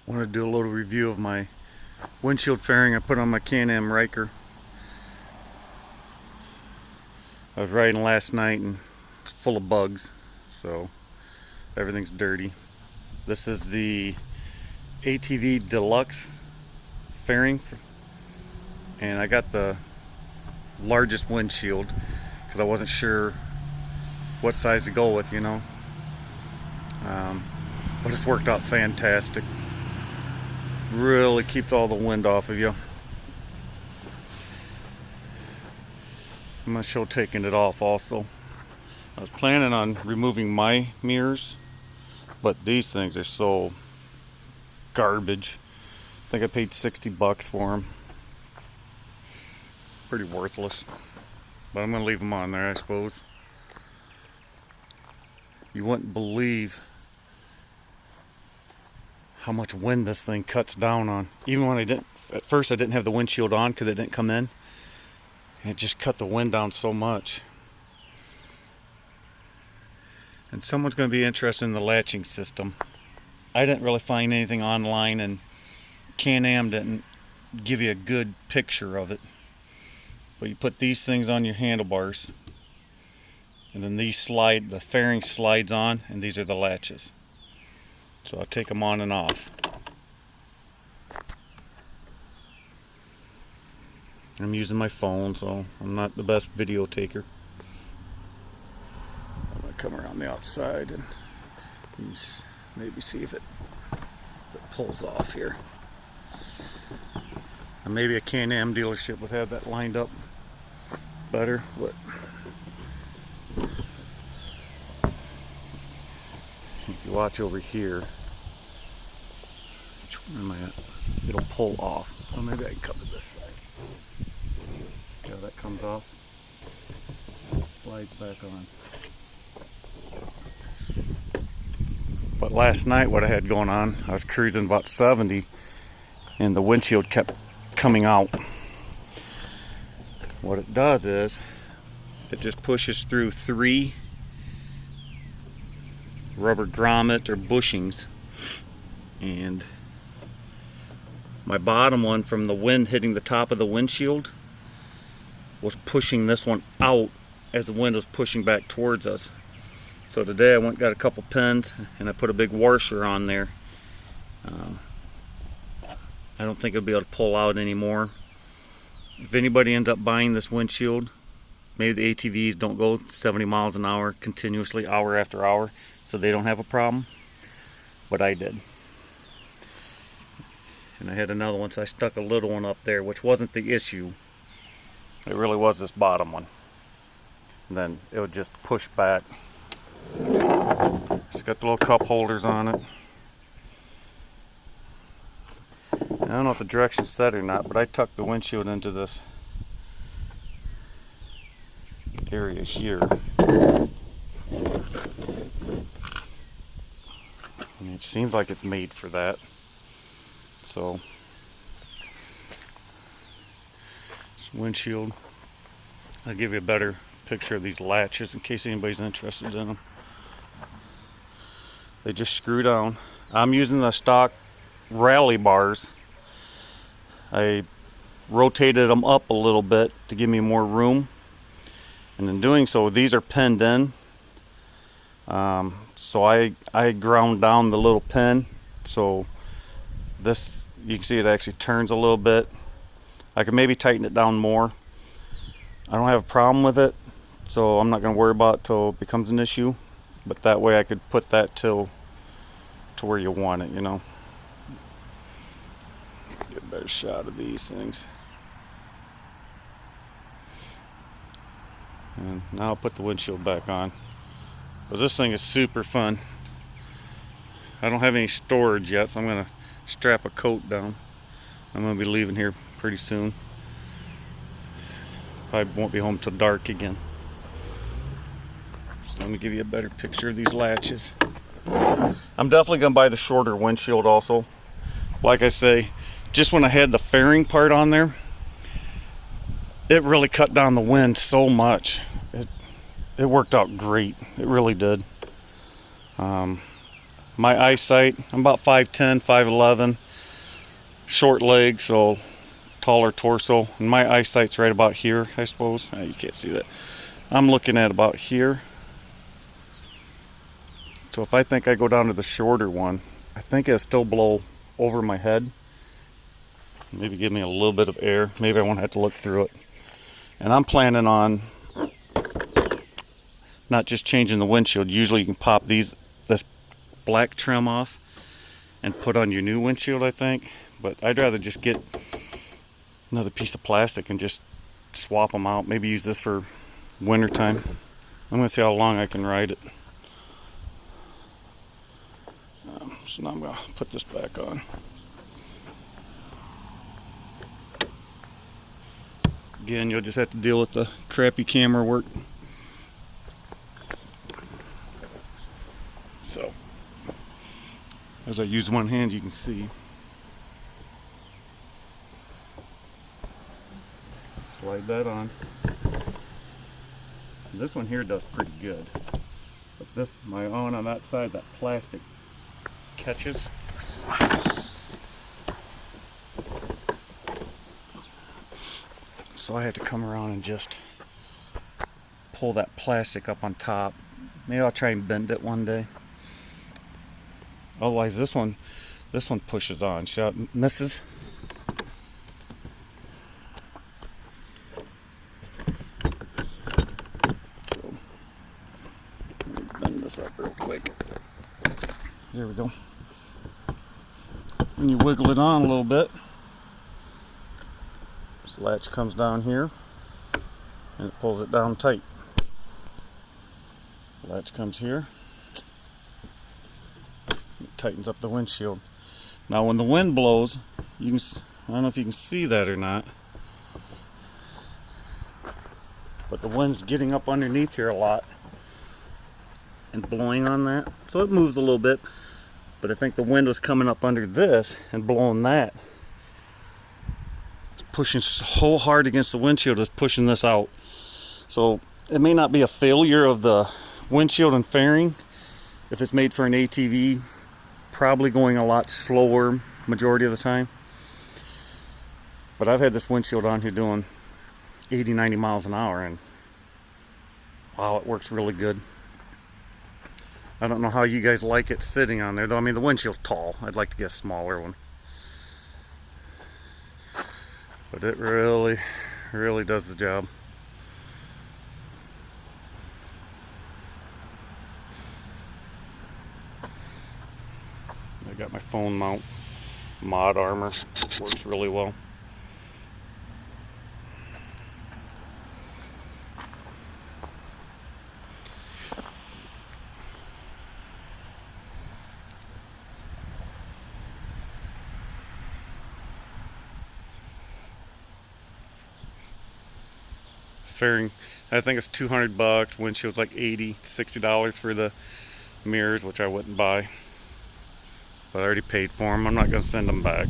Want to do a little review of my windshield fairing I put on my Can-Am Ryker. I was riding last night and it's full of bugs, so everything's dirty. This is the ATV Deluxe fairing, and I got the largest windshield because I wasn't sure what size to go with, but it's worked out fantastic. Really keeps all the wind off of you. I'm going to show taking it off also. I was planning on removing my mirrors, but these things are so garbage. I think I paid $60 for them. Pretty worthless, but I'm going to leave them on there, I suppose. You wouldn't believe how much wind this thing cuts down on. Even when at first I didn't have the windshield on because it didn't come in. And it just cut the wind down so much. And someone's going to be interested in the latching system. I didn't really find anything online, and Can-Am didn't give you a good picture of it. But you put these things on your handlebars, and then the fairing slides on, and these are the latches. So I'll take them on and off. I'm using my phone, so I'm not the best video taker. I'm going to come around the outside and maybe see if it pulls off here. And maybe a Can-Am dealership would have that lined up better. But if you watch over here, where am I at? It'll pull off. So maybe I can cover this side. See how that comes off? Slides back on. But last night what I had going on, I was cruising about 70 and the windshield kept coming out. What it does is it just pushes through 3 rubber grommet or bushings, and my bottom one from the wind hitting the top of the windshield was pushing this one out as the wind was pushing back towards us. So today I went and got a couple pins and I put a big washer on there. I don't think it'll be able to pull out anymore. If anybody ends up buying this windshield, maybe the ATVs don't go 70 miles an hour continuously, hour after hour, so they don't have a problem, but I did. And I had another one, so I stuck a little one up there, which wasn't the issue. It really was this bottom one. And then it would just push back. It's got the little cup holders on it. I don't know if the direction's set or not, but I tucked the windshield into this area here. I mean, it seems like it's made for that. So, this windshield, I'll give you a better picture of these latches in case anybody's interested in them. They just screw down. I'm using the stock rally bars. I rotated them up a little bit to give me more room, and in doing so, these are pinned in. So I ground down the little pin, so this, you can see it actually turns a little bit. I could maybe tighten it down more. I don't have a problem with it, so I'm not going to worry about it till it becomes an issue. But that way I could put that to where you want it, Get a better shot of these things. And now I'll put the windshield back on. But this thing is super fun. I don't have any storage yet, so I'm going to strap a coat down. I'm going to be leaving here pretty soon. Probably won't be home till dark again. So let me give you a better picture of these latches. I'm definitely going to buy the shorter windshield also. Like I say, just when I had the fairing part on there, it really cut down the wind so much. It worked out great. It really did. My eyesight, I'm about 5'10", 5'11", short legs, so taller torso, and my eyesight's right about here, I suppose. You can't see that. I'm looking at about here. So if I think I go down to the shorter one, I think it'll still blow over my head. Maybe give me a little bit of air. Maybe I won't have to look through it. And I'm planning on not just changing the windshield. Usually you can pop this black trim off and put on your new windshield, I think. But I'd rather just get another piece of plastic and just swap them out. Maybe use this for winter time. I'm going to see how long I can ride it. So now I'm going to put this back on. Again, you'll just have to deal with the crappy camera work. So, as I use one hand, you can see. Slide that on. This one here does pretty good. But this, my own on that side, that plastic catches. So I had to come around and just pull that plastic up on top. Maybe I'll try and bend it one day. Otherwise this one pushes on. See how it misses? So, let me bend this up real quick. There we go. And you wiggle it on a little bit. This latch comes down here and it pulls it down tight. Latch comes here. It tightens up the windshield. Now when the wind blows, I don't know if you can see that or not, but the wind's getting up underneath here a lot and blowing on that. So it moves a little bit, but I think the wind was coming up under this and blowing that. It's pushing so hard against the windshield, it's pushing this out. So it may not be a failure of the windshield and fairing. If it's made for an ATV, probably going a lot slower majority of the time. But I've had this windshield on here doing 80, 90 miles an hour, and wow, it works really good. I don't know how you guys like it sitting on there, though. I mean, the windshield's tall. I'd like to get a smaller one. But it really, really does the job. I got my phone mount mod armor. Works really well. Fairing, I think it's $200. Windshield's like $80, $60 for the mirrors, which I wouldn't buy. But I already paid for them. I'm not going to send them back.